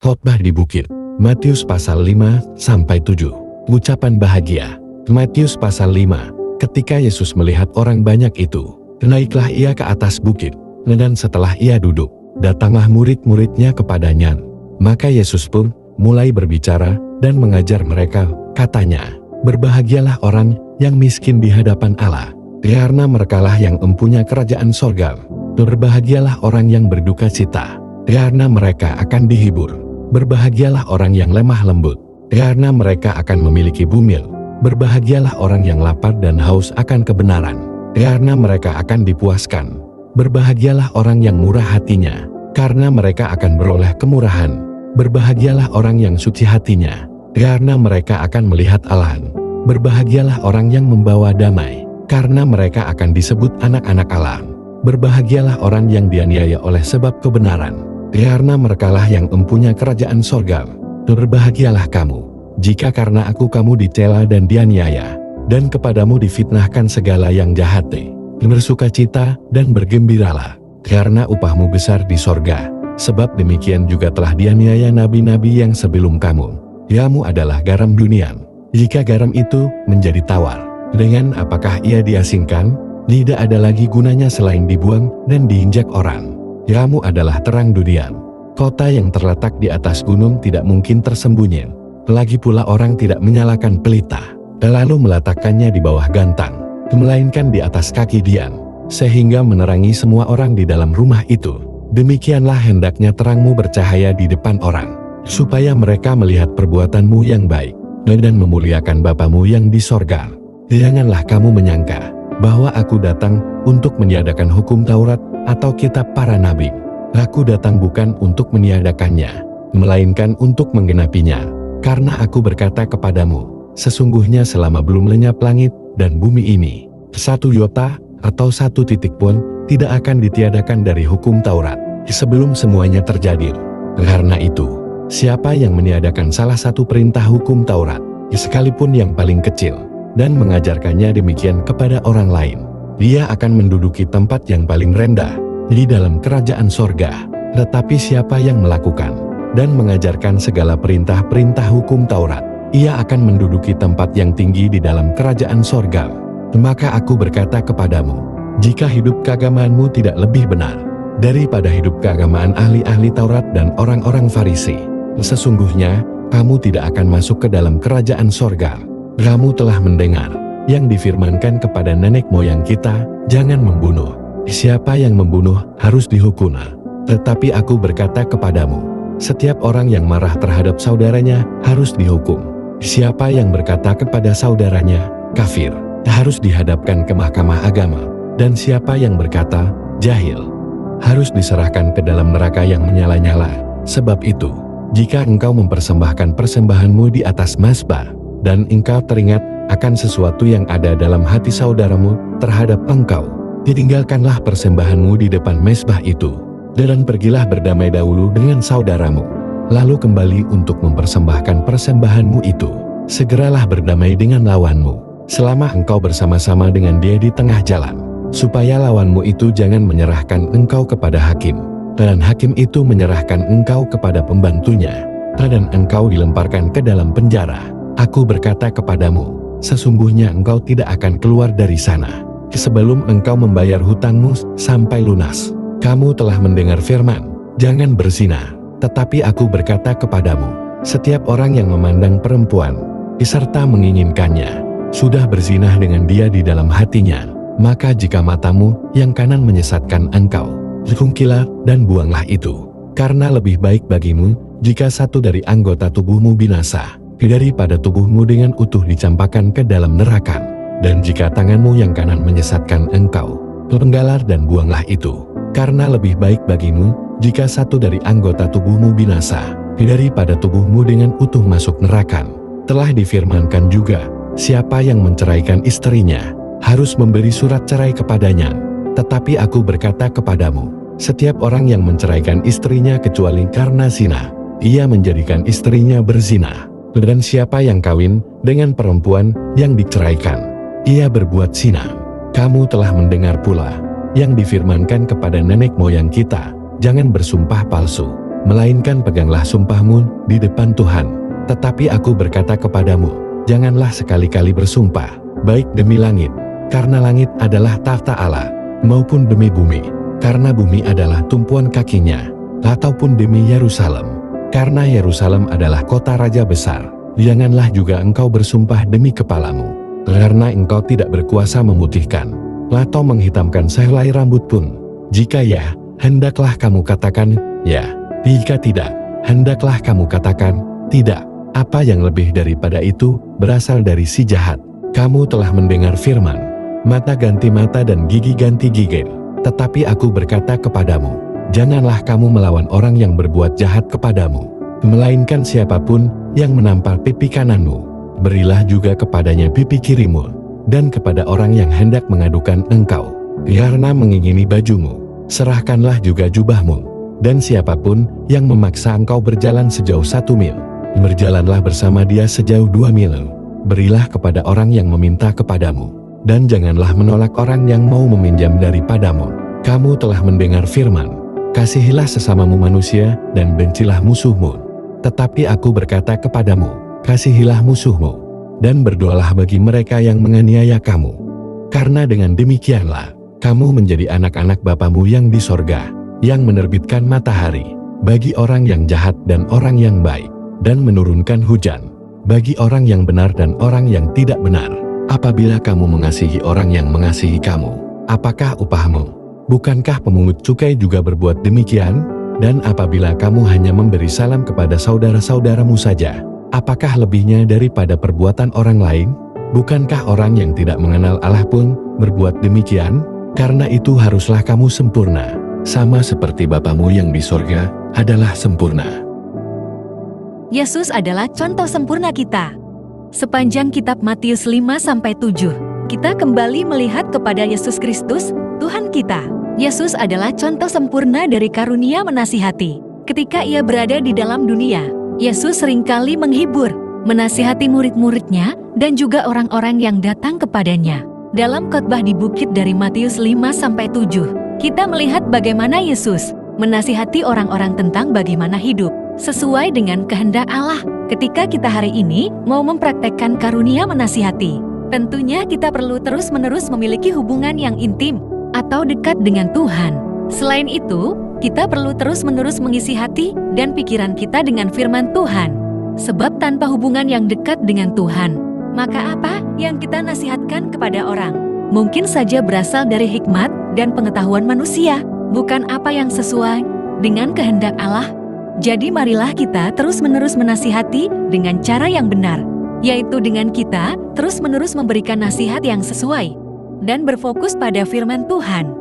Khotbah di bukit. Matius pasal 5-7. Ucapan bahagia. Matius pasal 5. Ketika Yesus melihat orang banyak itu, naiklah ia ke atas bukit, dan setelah ia duduk, datanglah murid-muridnya kepadanya. Maka Yesus pun mulai berbicara dan mengajar mereka, katanya, "Berbahagialah orang yang miskin di hadapan Allah, karena merekalah yang empunya kerajaan sorga. Berbahagialah orang yang berduka cita, karena mereka akan dihibur. Berbahagialah orang yang lemah lembut, karena mereka akan memiliki bumi. Berbahagialah orang yang lapar dan haus akan kebenaran, karena mereka akan dipuaskan. Berbahagialah orang yang murah hatinya, karena mereka akan beroleh kemurahan. Berbahagialah orang yang suci hatinya, karena mereka akan melihat Allah. Berbahagialah orang yang membawa damai, karena mereka akan disebut anak-anak Allah. Berbahagialah orang yang dianiaya oleh sebab kebenaran, karena merekalah yang empunya kerajaan sorga. Berbahagialah kamu, jika karena aku kamu dicela dan dianiaya, dan kepadamu difitnahkan segala yang jahat. Bersukacita dan bergembiralah, karena upahmu besar di sorga. Sebab demikian juga telah dianiaya nabi-nabi yang sebelum kamu. Kamu adalah garam dunia. Jika garam itu menjadi tawar, dengan apakah ia diasingkan? Tidak ada lagi gunanya selain dibuang dan diinjak orang. Kamu adalah terang dunia. Kota yang terletak di atas gunung tidak mungkin tersembunyi. Lagi pula orang tidak menyalakan pelita, lalu meletakkannya di bawah gantang, melainkan di atas kaki dian, sehingga menerangi semua orang di dalam rumah itu. Demikianlah hendaknya terangmu bercahaya di depan orang, supaya mereka melihat perbuatanmu yang baik, dan memuliakan Bapamu yang di sorga. Janganlah kamu menyangka bahwa aku datang untuk meniadakan hukum Taurat atau kitab para nabi. Aku datang bukan untuk meniadakannya, melainkan untuk menggenapinya. Karena aku berkata kepadamu, sesungguhnya selama belum lenyap langit dan bumi ini, satu iota atau satu titik pun tidak akan ditiadakan dari hukum Taurat, sebelum semuanya terjadi. Karena itu, siapa yang meniadakan salah satu perintah hukum Taurat, sekalipun yang paling kecil, dan mengajarkannya demikian kepada orang lain, dia akan menduduki tempat yang paling rendah di dalam kerajaan sorga. Tetapi siapa yang melakukan dan mengajarkan segala perintah-perintah hukum Taurat, ia akan menduduki tempat yang tinggi di dalam kerajaan sorga. Maka aku berkata kepadamu, jika hidup keagamaanmu tidak lebih benar daripada hidup keagamaan ahli-ahli Taurat dan orang-orang Farisi, sesungguhnya kamu tidak akan masuk ke dalam kerajaan sorga. Kamu telah mendengar yang difirmankan kepada nenek moyang kita, jangan membunuh. Siapa yang membunuh harus dihukum. Tetapi aku berkata kepadamu, setiap orang yang marah terhadap saudaranya harus dihukum. Siapa yang berkata kepada saudaranya, kafir, harus dihadapkan ke mahkamah agama. Dan siapa yang berkata, jahil, harus diserahkan ke dalam neraka yang menyala-nyala. Sebab itu, jika engkau mempersembahkan persembahanmu di atas mazbah, dan engkau teringat akan sesuatu yang ada dalam hati saudaramu terhadap engkau, ditinggalkanlah persembahanmu di depan mezbah itu, dan pergilah berdamai dahulu dengan saudaramu, lalu kembali untuk mempersembahkan persembahanmu itu. Segeralah berdamai dengan lawanmu, selama engkau bersama-sama dengan dia di tengah jalan, supaya lawanmu itu jangan menyerahkan engkau kepada hakim, dan hakim itu menyerahkan engkau kepada pembantunya, dan engkau dilemparkan ke dalam penjara. Aku berkata kepadamu, sesungguhnya engkau tidak akan keluar dari sana sebelum engkau membayar hutangmu sampai lunas. Kamu telah mendengar firman, jangan berzina. Tetapi aku berkata kepadamu, setiap orang yang memandang perempuan serta menginginkannya, sudah berzinah dengan dia di dalam hatinya. Maka jika matamu yang kanan menyesatkan engkau, jungkilah dan buanglah itu. Karena lebih baik bagimu jika satu dari anggota tubuhmu binasa, daripada tubuhmu dengan utuh dicampakkan ke dalam neraka. Dan jika tanganmu yang kanan menyesatkan engkau, penggalar dan buanglah itu. Karena lebih baik bagimu jika satu dari anggota tubuhmu binasa, daripada tubuhmu dengan utuh masuk neraka. Telah difirmankan juga, siapa yang menceraikan istrinya, harus memberi surat cerai kepadanya. Tetapi aku berkata kepadamu, setiap orang yang menceraikan istrinya kecuali karena zina, ia menjadikan istrinya berzina. Dan siapa yang kawin dengan perempuan yang diceraikan, ia berbuat zina. Kamu telah mendengar pula yang difirmankan kepada nenek moyang kita, jangan bersumpah palsu, melainkan peganglah sumpahmu di depan Tuhan. Tetapi aku berkata kepadamu, janganlah sekali-kali bersumpah, baik demi langit, karena langit adalah takhta Allah, maupun demi bumi, karena bumi adalah tumpuan kakinya, ataupun demi Yerusalem, karena Yerusalem adalah kota raja besar. Janganlah juga engkau bersumpah demi kepalamu, karena engkau tidak berkuasa memutihkan, atau menghitamkan sehelai rambut pun. Jika ya, hendaklah kamu katakan, ya. Jika tidak, hendaklah kamu katakan, tidak. Apa yang lebih daripada itu, berasal dari si jahat. Kamu telah mendengar firman, mata ganti mata dan gigi ganti gigi. Tetapi aku berkata kepadamu, janganlah kamu melawan orang yang berbuat jahat kepadamu, melainkan siapapun yang menampar pipi kananmu, berilah juga kepadanya pipi kirimu. Dan kepada orang yang hendak mengadukan engkau, karena mengingini bajumu, serahkanlah juga jubahmu. Dan siapapun yang memaksa engkau berjalan sejauh 1 mil, berjalanlah bersama dia sejauh 2 mil. Berilah kepada orang yang meminta kepadamu, dan janganlah menolak orang yang mau meminjam daripadamu. Kamu telah mendengar firman, kasihilah sesamamu manusia dan bencilah musuhmu. Tetapi aku berkata kepadamu, kasihilah musuhmu, dan berdoalah bagi mereka yang menganiaya kamu. Karena dengan demikianlah, kamu menjadi anak-anak Bapamu yang di sorga, yang menerbitkan matahari bagi orang yang jahat dan orang yang baik, dan menurunkan hujan bagi orang yang benar dan orang yang tidak benar. Apabila kamu mengasihi orang yang mengasihi kamu, apakah upahmu? Bukankah pemungut cukai juga berbuat demikian? Dan apabila kamu hanya memberi salam kepada saudara-saudaramu saja, apakah lebihnya daripada perbuatan orang lain? Bukankah orang yang tidak mengenal Allah pun berbuat demikian? Karena itu haruslah kamu sempurna, sama seperti Bapamu yang di sorga adalah sempurna. Yesus adalah contoh sempurna kita. Sepanjang kitab Matius 5-7, kita kembali melihat kepada Yesus Kristus, Tuhan kita. Yesus adalah contoh sempurna dari karunia menasihati. Ketika ia berada di dalam dunia, Yesus seringkali menghibur, menasihati murid-muridnya, dan juga orang-orang yang datang kepadanya. Dalam khotbah di bukit dari Matius 5-7, kita melihat bagaimana Yesus menasihati orang-orang tentang bagaimana hidup sesuai dengan kehendak Allah. Ketika kita hari ini mau mempraktekkan karunia menasihati, tentunya kita perlu terus-menerus memiliki hubungan yang intim atau dekat dengan Tuhan. Selain itu, kita perlu terus-menerus mengisi hati dan pikiran kita dengan firman Tuhan. Sebab tanpa hubungan yang dekat dengan Tuhan, maka apa yang kita nasihatkan kepada orang mungkin saja berasal dari hikmat dan pengetahuan manusia, bukan apa yang sesuai dengan kehendak Allah. Jadi marilah kita terus-menerus menasihati dengan cara yang benar, yaitu dengan kita terus-menerus memberikan nasihat yang sesuai dan berfokus pada firman Tuhan.